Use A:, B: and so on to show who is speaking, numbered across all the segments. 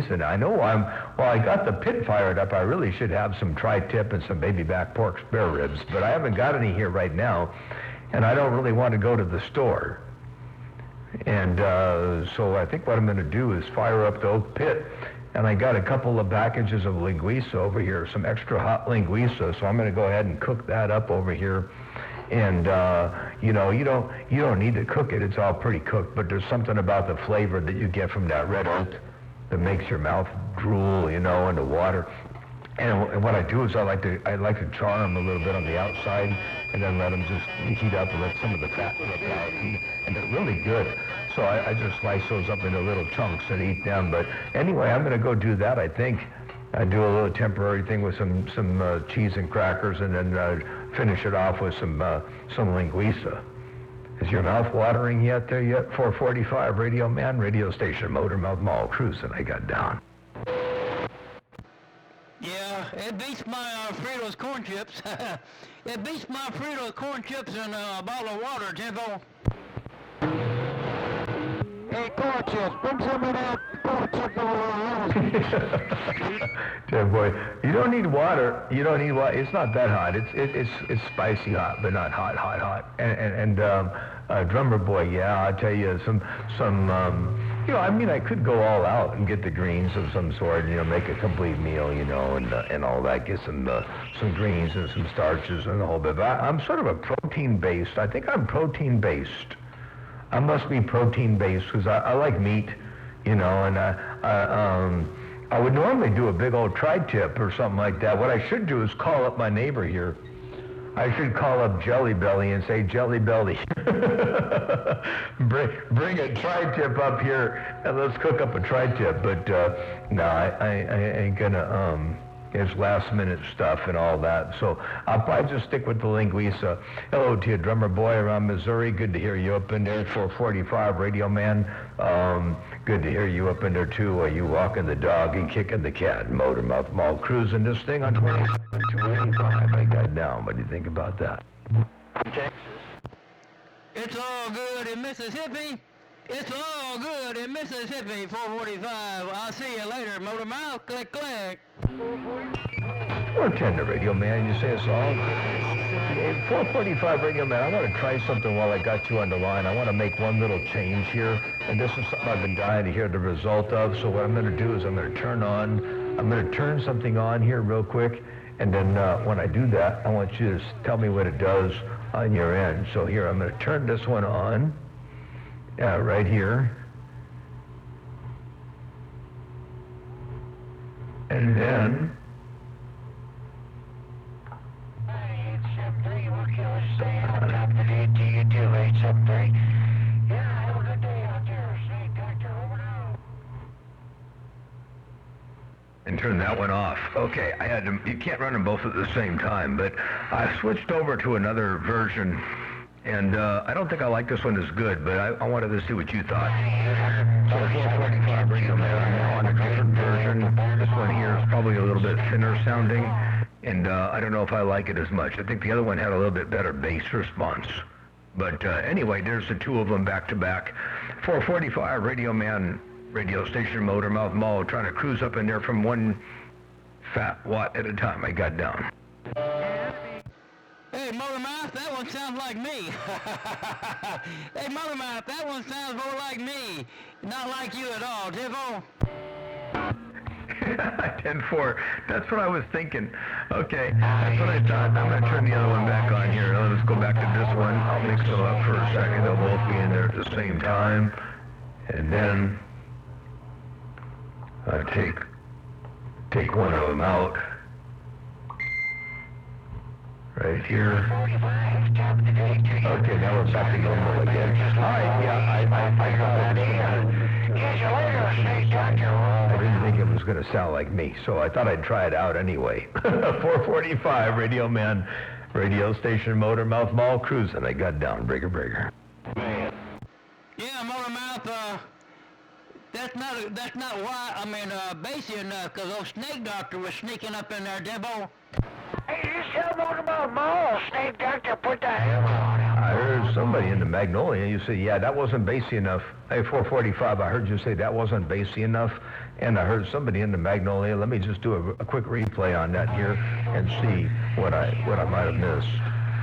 A: reason. I know I got the pit fired up, I really should have some tri-tip and some baby back pork spare ribs, but I haven't got any here right now, and I don't really want to go to the store. And so I think what I'm going to do is fire up the oak pit, and I got a couple of packages of linguiça over here, some extra hot linguiça, so I'm going to go ahead and cook that up over here. And you know, you don't need to cook it, it's all pretty cooked, but there's something about the flavor that you get from that red oak that makes your mouth drool, you know, in the water. And what I do is I like to char them a little bit on the outside, and then let them just heat up and let some of the fat drip out, and they're really good. So I just slice those up into little chunks and eat them. But anyway, I'm going to go do that, I think. I do a little temporary thing with some cheese and crackers, and then finish it off with some linguiça. Is your mouth watering yet there yet? 445 Radio Man, radio station, Motormouth Mall, cruising. I got down.
B: Yeah, it beats my Fritos corn chips. It beats my Fritos corn chips in a bottle of water, Tempo. Hey, corn chips, bring some of that corn chips over.
A: Dear boy, you don't need water. You don't need water. It's not that hot. It's spicy hot, but not hot. And drummer boy, yeah, I tell you, some you know, I mean, I could go all out and get the greens of some sort, you know, make a complete meal, you know, and all that, get some greens and some starches and the whole bit. But I'm sort of a protein-based. I think I'm protein-based. I must be protein-based because I like meat, you know, and I would normally do a big old tri-tip or something like that. What I should do is call up my neighbor here. I should call up Jelly Belly and say, Jelly Belly, bring a tri-tip up here and let's cook up a tri-tip. But no, I ain't gonna, it's last minute stuff and all that. So I'll probably just stick with the linguiça. Hello to you, drummer boy around Missouri. Good to hear you up in there. 445 Radio Man. Good to hear you up in there too while you walking the dog and kicking the cat. Motormouth Mall cruising this thing on 285. I got down. What do you think about that?
B: Texas. It's all good in Mississippi. It's all good in Mississippi. 445. I'll see you later, Motormouth. Click, click.
A: 410 Radio Man, you say it's all good. 445 Radio Man, I want to try something while I got you on the line. I want to make one little change here, and this is something I've been dying to hear the result of. So what I'm going to do is I'm going to turn something on here real quick, and then when I do that, I want you to tell me what it does on your end. So here, I'm going to turn this one on, right here. And then... and turn that one off. Okay, I had to, you can't run them both at the same time, but I switched over to another version, and I don't think I like this one as good, but I wanted to see what you thought. So 445 Radio Man, I'm now on a different version. This one here is probably a little bit thinner sounding, and I don't know if I like it as much. I think the other one had a little bit better bass response. But anyway, there's the two of them back to back. 445 Radio Man, radio station, Motormouth Mall, trying to cruise up in there from one fat watt at a time. I got down.
B: Hey, Motormouth, that one sounds like me. Hey, Motormouth, that one sounds more like me. Not like you at all, Tivo.
A: 10-4. That's what I was thinking. Okay, that's what I thought. I'm going to turn the other one back on here. Let's go back to this one. I'll mix them up for a second. They'll both be in there at the same time. And then I take one of them out. Right here. Okay, now we're back to normal again. All right, yeah, I didn't think it was going to sound like me, so I thought I'd try it out anyway. 445 Radio Man, radio station, Motormouth Mall, cruising. I got down, breaker.
B: Yeah, Motormouth, that's not why, bassy enough, because old Snake Doctor was sneaking up in there, Debo.
C: Hey, you tell them about Mall. Snake Doctor put the hammer on him.
A: I heard somebody in the Magnolia. You say, yeah, that wasn't bassy enough. Hey, 445, I heard you say that wasn't bassy enough. And I heard somebody in the Magnolia. Let me just do a quick replay on that here and see what I might have missed.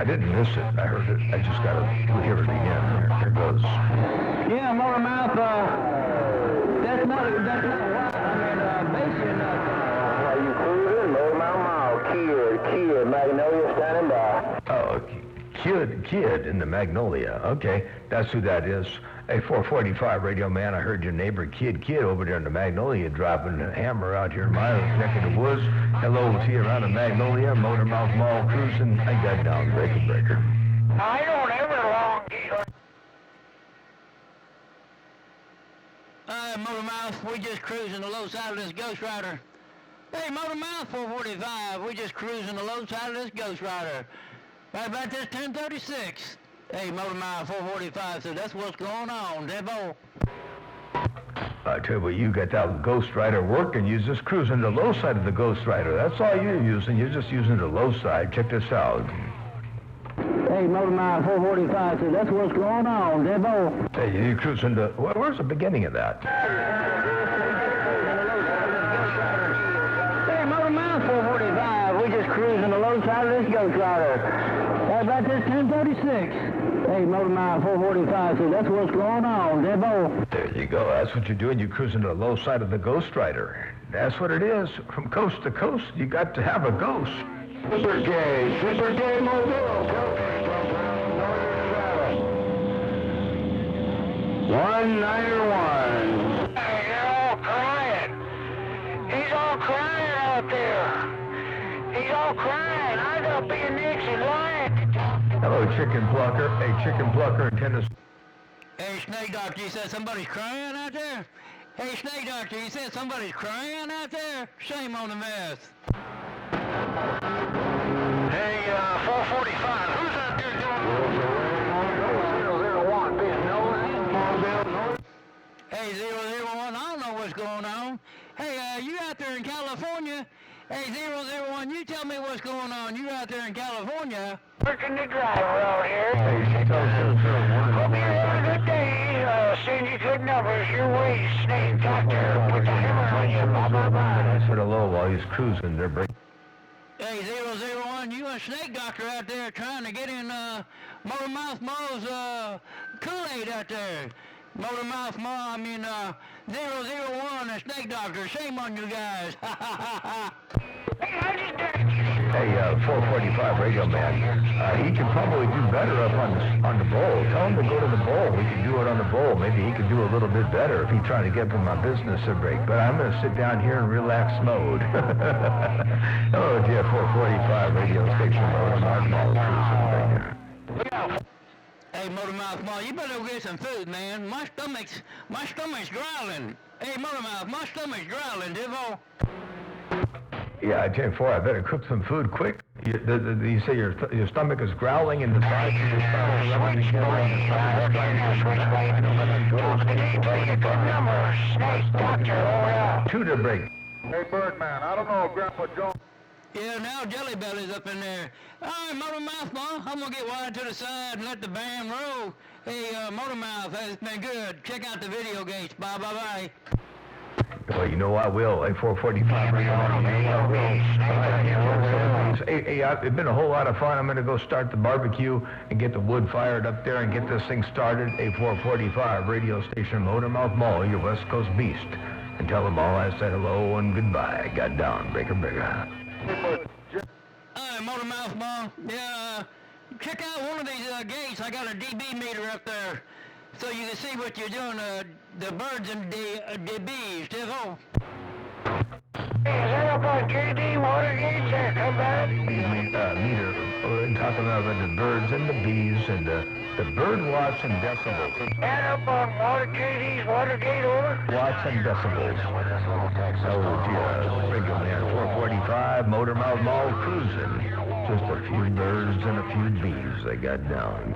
A: I didn't miss it. I heard it. I just got to hear it again. Here goes.
B: Yeah, Motor Mouth, that's not what, bassy enough.
C: Are you cruising? Motor Mouth Mall. Kid, Magnolia standing by.
A: Oh, kid in the Magnolia. Okay, that's who that is. Hey, 445 Radio Man, I heard your neighbor Kid over there in the Magnolia dropping a hammer out here in my neck of the woods. Hello to you around the Magnolia, Motor Mouth Mall cruising. I got down breaker.
C: I don't ever long deal.
B: Motor Mouth, we just cruising the low side of this Ghost Rider. Hey, Motor Mouth 445, we just cruising the low side of this Ghost Rider. Right about this 1036. Hey, Motor Mouth 445, so that's what's going on, Devo.
A: I tell you what, you got that Ghost Rider working. You're just cruising the low side of the Ghost Rider. That's all you're using. You're just using the low side. Check this out.
B: Hey, Motor Mouth 445, so that's what's going on, Devo.
A: Hey, you're cruising the... Where's the beginning of that?
B: Hey, Motor Mouth 445, we just cruising the low side of this Ghost Rider. Right about this 1036. Hey, Motor Mouth 445, so that's what's going on, Devo.
A: There you go. That's what you're doing. You're cruising the low side of the Ghost Rider. That's what it is. From coast to coast, you got to have a ghost.
C: Super gay mobile. 191. Hey, they're all crying. He's all crying out there. He's all crying. I got to be a Nixon lion.
A: Hello, Chicken Plucker. Hey, Chicken Plucker in Tennessee.
B: Hey, Snake Doctor, you said somebody's crying out there? Hey, Snake Doctor, you said somebody's crying out there? Shame on the mess.
C: Hey, 445, who's out there doing 001, Big Nolan?
B: Hey, 001, I don't know what's going on. Hey, you out there in California? Hey, 001, you tell me what's going on. You out there in California?
C: Working the driver out here.
A: Hey,
C: Hope you're having a good day. Send you good numbers your way, Snake Doctor. Put the hammer on you, blah, blah, blah.
A: That's for the low while he's cruising. They're breaking.
B: Hey, 001, you and Snake Doctor out there trying to get in Motor Mouth Mo's Kool-Aid out there. Motor Mouth Mo, 001 and Snake Doctor. Shame on you guys.
A: Hey, 445 Radio Man. He could probably do better up on the bowl. Tell him to go to the bowl. We can do it on the bowl. Maybe he could do a little bit better if he's trying to get from my business a break. But I'm going to sit down here in relax mode. Hello, Jeff 445 Radio Station.
B: Hey, Motor Mouth Mo, you better go get some food, man. My stomach's growling. Hey, Motor Mouth, my stomach's growling, Divo.
A: Yeah, I tell you, I better cook some food quick. You say your stomach is growling in the side of your stomach. Two to break.
D: Hey, Birdman, I don't know if Grandpa Jones...
B: Yeah, now Jelly Belly's up in there. All right, Motor Mouth, Ma, I'm going to get wide to the side and let the band roll. Hey, Motor Mouth, it's been good. Check out the Videogate. Bye.
A: Well, you know I will. Hey, 445. Hey, it's been a whole lot of fun. I'm going to go start the barbecue and get the wood fired up there and get this thing started. Hey, 445 Radio Station Motor Mouth Mall, your West Coast beast. And tell them all I said hello and goodbye. Got down, breaker.
B: Motor Mouth Ma, yeah, check out one of these gates. I got a dB meter up there, so you can see what you're doing, the birds and the bees, Tiffo.
C: Is that up on JD Watergate there? Come back.
A: Meter, talking about the birds and the bees and the bird watts and decibels.
C: And up on JD's Watergate, over?
A: Watts and decibels. Oh, dear. Radio Man 445, Motor Mouth Mall cruising. Just a few birds and a few bees they got down.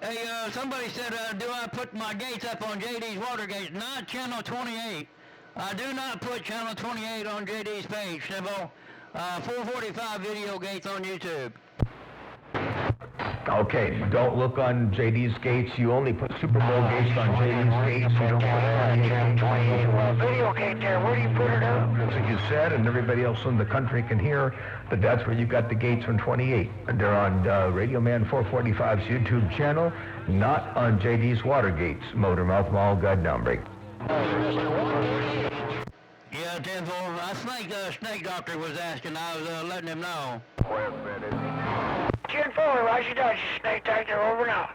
B: Hey, somebody said, do I put my gates up on JD's Watergate? Not channel 28. I do not put channel 28 on JD's page, Tiffo. 445 Videogate's on YouTube.
A: Okay, don't look on JD's gates. You only put Super Bowl gates on JD's gates. You don't put
C: Videogate there, where do you put it up?
A: That's what you said, and everybody else in the country can hear that that's where you got the gates from 28. And they're on Radio Man 445's YouTube channel, not on JD's Watergate's Motormouth Mall Goddamn break.
B: Yeah, 10-4. Snake Doctor was asking. I was letting him know.
C: 10-4, Roger Dodge, Snake Doctor, over now.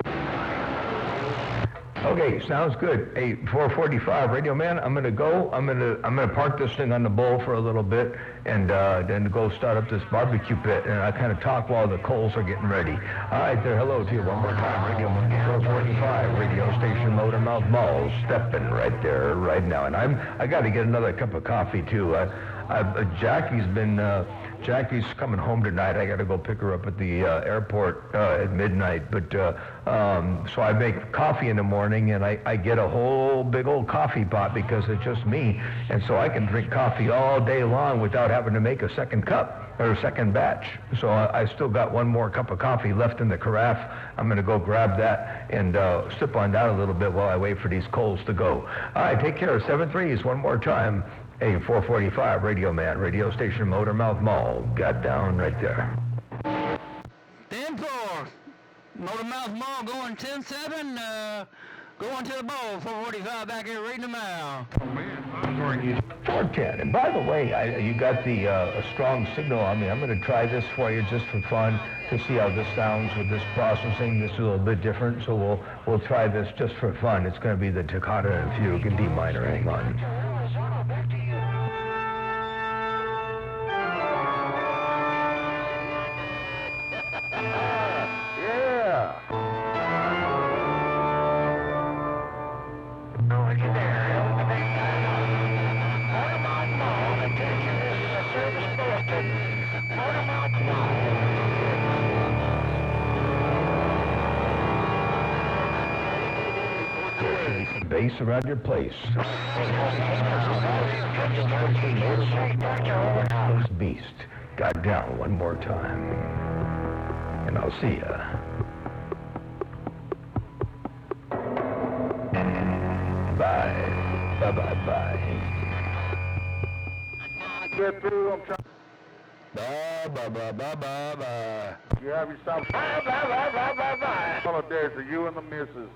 A: Okay, sounds good. Hey, 445 Radio Man, I'm gonna go. I'm gonna park this thing on the bowl for a little bit, and then go start up this barbecue pit. And I kind of talk while the coals are getting ready. All right, there. Hello to you one more time. Radio 445, radio station Motormouth Mall, stepping right there, right now. And I got to get another cup of coffee too. Jackie's coming home tonight. I got to go pick her up at the airport at midnight. But so I make coffee in the morning, and I get a whole big old coffee pot because it's just me, and so I can drink coffee all day long without having to make a second cup or a second batch. So I still got one more cup of coffee left in the carafe. I'm going to go grab that and sip on that a little bit while I wait for these coals to go. All right, take care. 7-3s one more time. Hey, 445 Radio Man, radio station Motormouth Mall. Got down right there.
B: 10-4. Motormouth Mall going 10-7. Going to the bowl. 445 back here reading them out.
A: 410. And by the way, you got the a strong signal on me. I'm going to try this for you just for fun to see how this sounds with this processing. This is a little bit different, so we'll try this just for fun. It's going to be the toccata and fugue in D minor. Hang on. Bass around your place. Beast. Got down one more time. And I'll see ya. Bye. Bye.
D: Get through, I'm trying.
A: Bye.
D: You have yourself
C: Bye.
D: holidays for you and the missus.